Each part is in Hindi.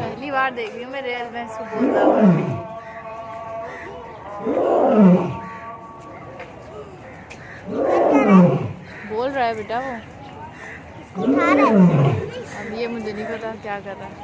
पहली बार देख रही हूँ मैं रियल भैंस को बोलता हुआ। बोल रहा है बेटा वो। अब ये मुझे नहीं पता क्या कर रहा है।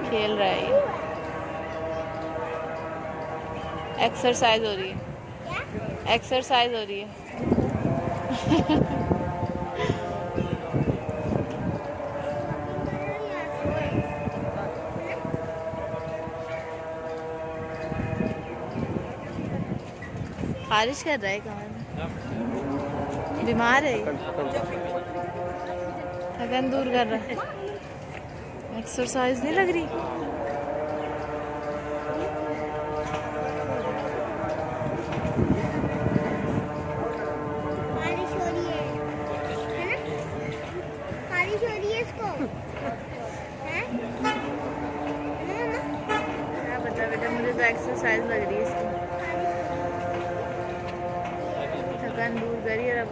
खेल रहा है ये। एक्सरसाइज हो रही है, एक्सरसाइज हो रही है। खारिश कर रहा है कहाँ? बीमार है, थकान दूर कर रहा है। एक्सरसाइज नहीं लग रही। बारिश हो रही है ना? बारिश हो रही है इसको, हैं? क्या बता बेटा, मुझे तो एक्सरसाइज लग रही है इसकी। थकान दूर करी और अब